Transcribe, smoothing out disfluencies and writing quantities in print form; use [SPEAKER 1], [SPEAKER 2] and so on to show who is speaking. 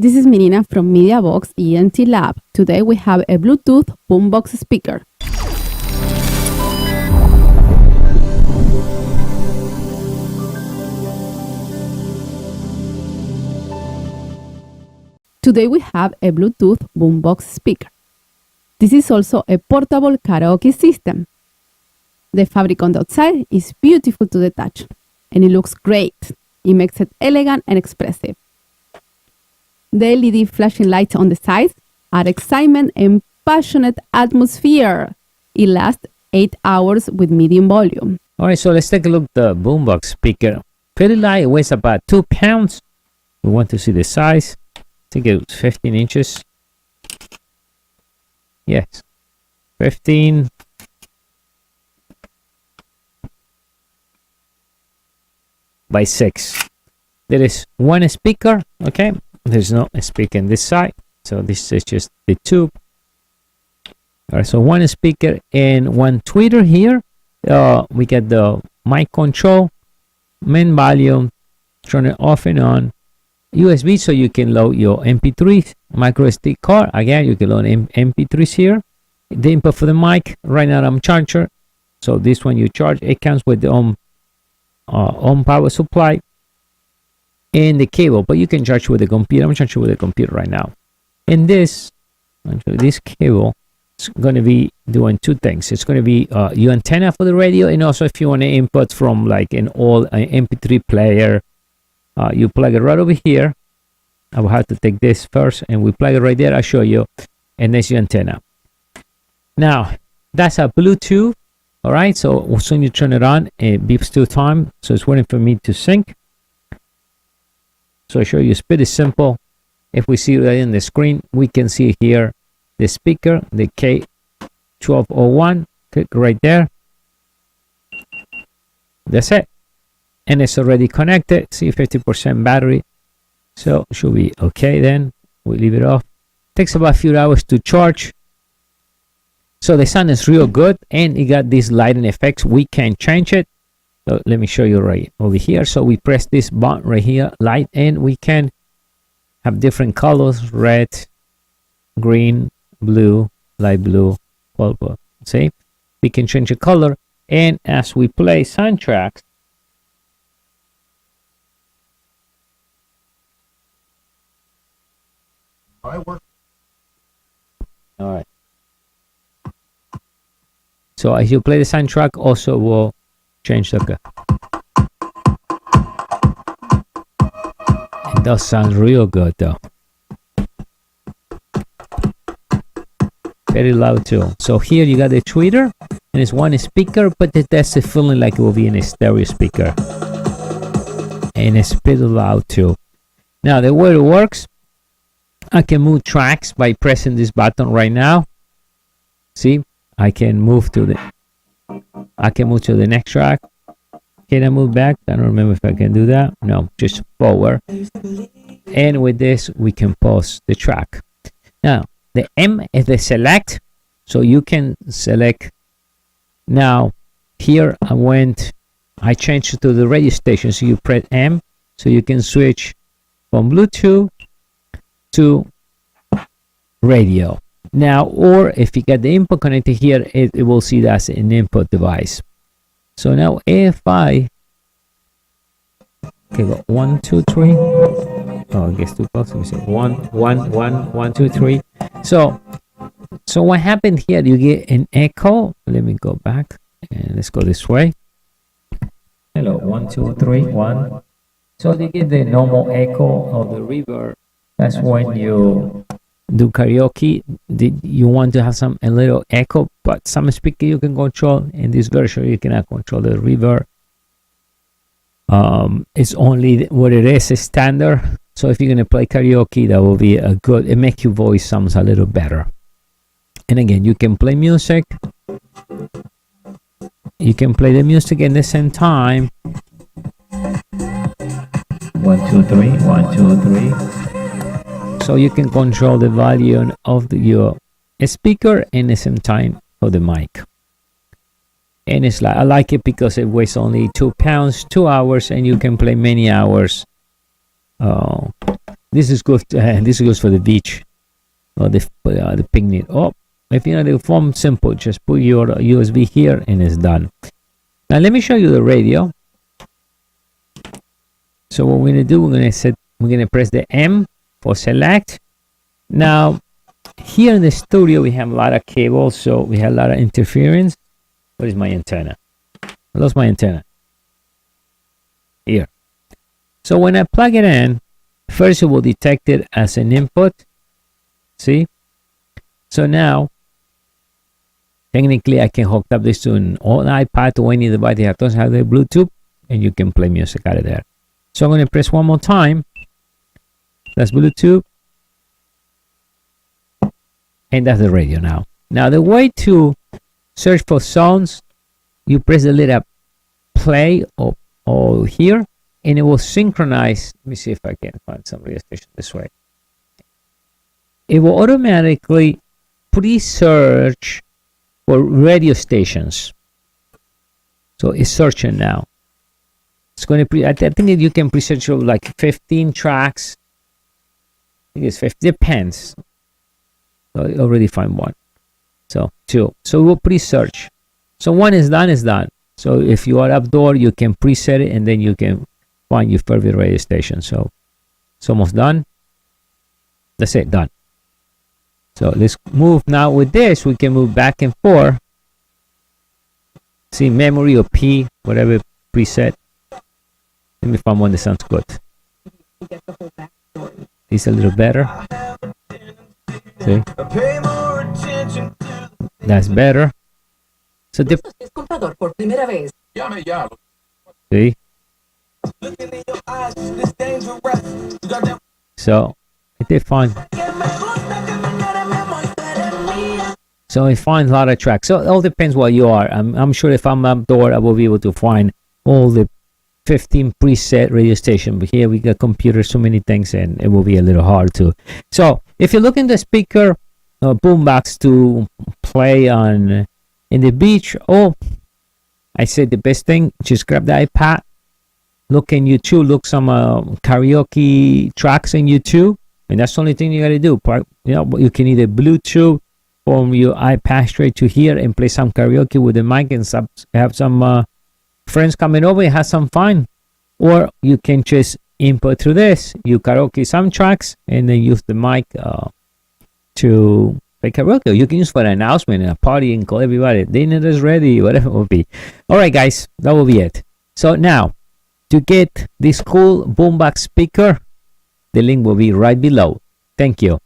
[SPEAKER 1] this is Menina from MediaBox ENT Lab. Today we have a Bluetooth Boombox speaker. Today we have a Bluetooth Boombox speaker. This is also a portable karaoke system. The fabric on the outside is beautiful to the touch, and it looks great. It makes it elegant and expressive. The LED flashing lights on the sides add excitement and passionate atmosphere. It lasts 8 hours with medium volume.
[SPEAKER 2] All right, so let's take a look at the Boombox speaker. Pretty light, it weighs about 2 pounds. We want to see the size. I think it's 15 inches. Yes, 15. By 6. There is one speaker, okay? There's no speaker in this side, so this is just the tube. All right, so one speaker and one tweeter here. We get the mic control, main volume, turn it off and on, USB, so you can load your MP3s, micro SD card. Again, you can load MP3s here. The input for the mic. Right now I'm charger, so this one you charge. It comes with the own power supply and the cable, but you can charge with the computer. I'm charging with the computer right now. And this cable is going to be doing two things. It's going to be your antenna for the radio, and also if you want to input from like an old MP3 player, you plug it right over here. I will have to take this first, and we plug it right there. I'll show you, and there's your antenna. Now that's a Bluetooth. All right, so as soon as you turn it on, it beeps 2 times, so it's waiting for me to sync. So I show you, it's pretty simple. If we see that in the screen, we can see here the speaker, the K1201. Click right there. That's it, and it's already connected. See, 50% battery, so should be okay. Then we leave it off. Takes about a few hours to charge. So the sound is real good, and it got these lighting effects. We can change it. So let me show you right over here. So we press this button right here, light, and we can have different colors: red, green, blue, light blue, purple. See, we can change the color, and as we play soundtracks, all right. So as you play the soundtrack, also will change the. It does sound real good though. Very loud too. So here you got the tweeter, and it's one speaker, but that's the feeling like it will be in a stereo speaker. And it's pretty loud too. Now the way it works, I can move tracks by pressing this button right now. See? I can move to the next track. Can I move back? I don't remember if I can do that. No, just forward. And with this, we can pause the track. Now, the M is the select, so you can select. Now, here I changed it to the radio station, so you press M, so you can switch from Bluetooth to radio. Now, or if you get the input connected here, it will see that as an input device. So now if I go 1 2 3, oh, I guess too close. Let me see, 1 1 1 1 2 3. So what happened here? You get an echo. Let me go back and let's go this way. Hello, 1 2 3 1. So they get the normal echo of the reverb. That's when you do karaoke. You want to have a little echo, but some speaker you can control. In this version you cannot control the reverb. It's only what it is standard. So if you're going to play karaoke, that will be a good, it makes your voice sounds a little better. And again, you can play music, you can play the music at the same time. 1 2 3 1 2 3. So you can control the volume of your speaker and at the same time for the mic. And it's like, I like it because it weighs only 2 pounds, 2 hours, and you can play many hours This is good. This goes for the beach or the picnic. Oh, if you know the form, simple. Just put your USB here and it's done. Now let me show you the radio. So what we're gonna do, we're gonna press the M for select. Now here in the studio we have a lot of cables, so we have a lot of interference. What is my antenna? I lost my antenna. Here. So when I plug it in, first it will detect it as an input. See? So now technically I can hook up this to an iPad or any device that doesn't have the Bluetooth, and you can play music out of there. So I'm going to press one more time. That's Bluetooth. And that's the radio now. Now the way to search for sounds, you press the little play or here, and it will synchronize. Let me see if I can find some radio station this way. It will automatically pre-search for radio stations. So it's searching now. It's going to I think that you can pre-search like 15 tracks. I think it's 50, depends. So I already find one. So 2. So we'll pre-search. So 1 is done, So if you are outdoor, you can preset it and then you can find your favorite radio station. So it's almost done. That's it, done. So let's move now. With this, we can move back and forth. See, memory or P, whatever preset. Let me find one that sounds good. It's a little better. See? That's better. So see? So it did fine. So it finds a lot of tracks. So it all depends where you are. I'm sure if I'm outdoor, I will be able to find all the 15 preset radio station, but here we got computers, so many things, and it will be a little hard to. So if you're looking the speaker boombox to play on in the beach, I said the best thing, just grab the iPad, look in YouTube, look some karaoke tracks in YouTube, and that's the only thing you got to do. You know, you can either Bluetooth from your iPad straight to here and play some karaoke with the mic and have some friends coming over and have some fun, or you can just input through this, you karaoke some tracks and then use the mic to play karaoke. You can use for an announcement and a party and call everybody, dinner is ready, whatever it will be. All right guys, that will be it. So now to get this cool boombox speaker, the link will be right below. Thank you.